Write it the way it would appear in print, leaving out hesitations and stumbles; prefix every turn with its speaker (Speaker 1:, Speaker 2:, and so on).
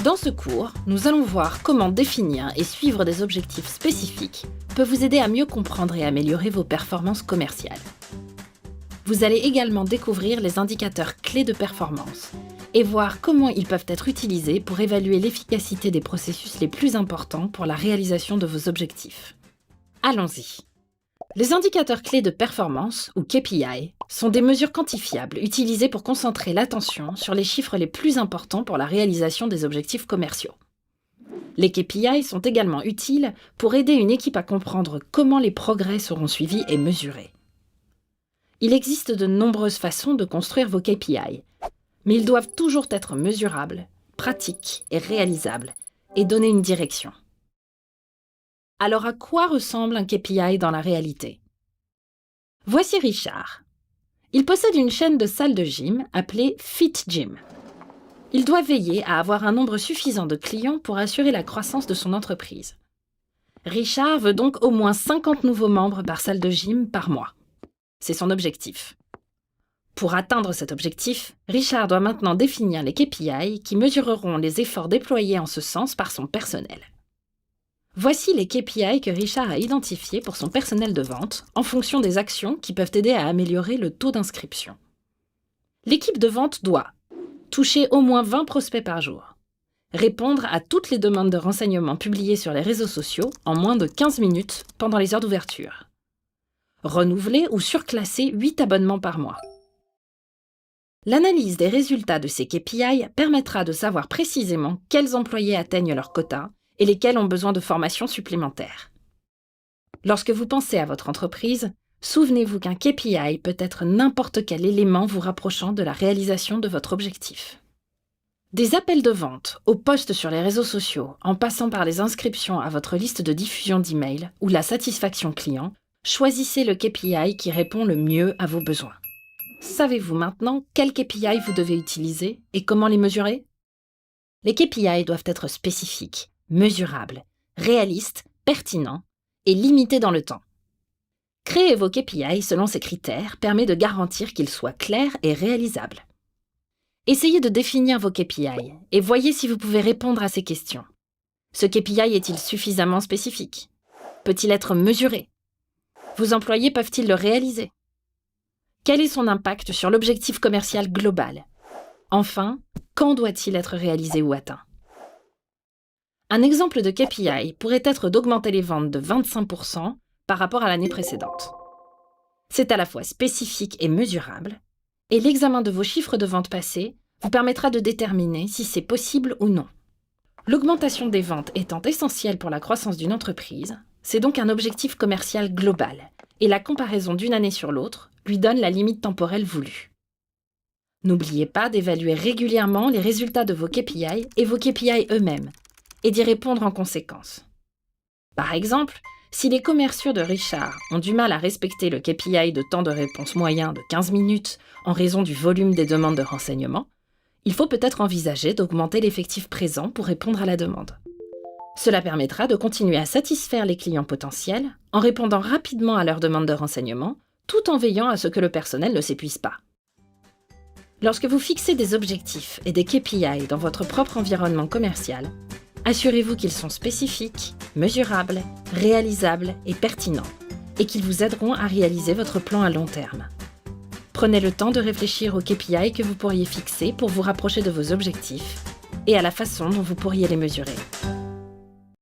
Speaker 1: Dans ce cours, nous allons voir comment définir et suivre des objectifs spécifiques peut vous aider à mieux comprendre et améliorer vos performances commerciales. Vous allez également découvrir les indicateurs clés de performance et voir comment ils peuvent être utilisés pour évaluer l'efficacité des processus les plus importants pour la réalisation de vos objectifs. Allons-y. Les indicateurs clés de performance, ou KPI, sont des mesures quantifiables utilisées pour concentrer l'attention sur les chiffres les plus importants pour la réalisation des objectifs commerciaux. Les KPI sont également utiles pour aider une équipe à comprendre comment les progrès seront suivis et mesurés. Il existe de nombreuses façons de construire vos KPI, mais ils doivent toujours être mesurables, pratiques et réalisables, et donner une direction. Alors à quoi ressemble un KPI dans la réalité? Voici Richard. Il possède une chaîne de salles de gym appelée Fit Gym. Il doit veiller à avoir un nombre suffisant de clients pour assurer la croissance de son entreprise. Richard veut donc au moins 50 nouveaux membres par salle de gym par mois. C'est son objectif. Pour atteindre cet objectif, Richard doit maintenant définir les KPI qui mesureront les efforts déployés en ce sens par son personnel. Voici les KPI que Richard a identifiés pour son personnel de vente en fonction des actions qui peuvent aider à améliorer le taux d'inscription. L'équipe de vente doit toucher au moins 20 prospects par jour, répondre à toutes les demandes de renseignements publiées sur les réseaux sociaux en moins de 15 minutes pendant les heures d'ouverture, renouveler ou surclasser 8 abonnements par mois. L'analyse des résultats de ces KPI permettra de savoir précisément quels employés atteignent leur quota et lesquels ont besoin de formation supplémentaire. Lorsque vous pensez à votre entreprise, souvenez-vous qu'un KPI peut être n'importe quel élément vous rapprochant de la réalisation de votre objectif. Des appels de vente aux posts sur les réseaux sociaux, en passant par les inscriptions à votre liste de diffusion d'emails ou la satisfaction client, choisissez le KPI qui répond le mieux à vos besoins. Savez-vous maintenant quel KPI vous devez utiliser et comment les mesurer? Les KPI doivent être spécifiques, mesurables, réalistes, pertinents et limités dans le temps. Créer vos KPI selon ces critères permet de garantir qu'ils soient clairs et réalisables. Essayez de définir vos KPI et voyez si vous pouvez répondre à ces questions. Ce KPI est-il suffisamment spécifique? Peut-il être mesuré? Vos employés peuvent-ils le réaliser? Quel est son impact sur l'objectif commercial global? Enfin, quand doit-il être réalisé ou atteint? Un exemple de KPI pourrait être d'augmenter les ventes de 25% par rapport à l'année précédente. C'est à la fois spécifique et mesurable, et l'examen de vos chiffres de vente passés vous permettra de déterminer si c'est possible ou non. L'augmentation des ventes étant essentielle pour la croissance d'une entreprise, c'est donc un objectif commercial global, et la comparaison d'une année sur l'autre lui donne la limite temporelle voulue. N'oubliez pas d'évaluer régulièrement les résultats de vos KPI et vos KPI eux-mêmes, et d'y répondre en conséquence. Par exemple, si les commerciaux de Richard ont du mal à respecter le KPI de temps de réponse moyen de 15 minutes en raison du volume des demandes de renseignements, il faut peut-être envisager d'augmenter l'effectif présent pour répondre à la demande. Cela permettra de continuer à satisfaire les clients potentiels en répondant rapidement à leurs demandes de renseignements, tout en veillant à ce que le personnel ne s'épuise pas. Lorsque vous fixez des objectifs et des KPI dans votre propre environnement commercial, assurez-vous qu'ils sont spécifiques, mesurables, réalisables et pertinents, et qu'ils vous aideront à réaliser votre plan à long terme. Prenez le temps de réfléchir aux KPI que vous pourriez fixer pour vous rapprocher de vos objectifs et à la façon dont vous pourriez les mesurer.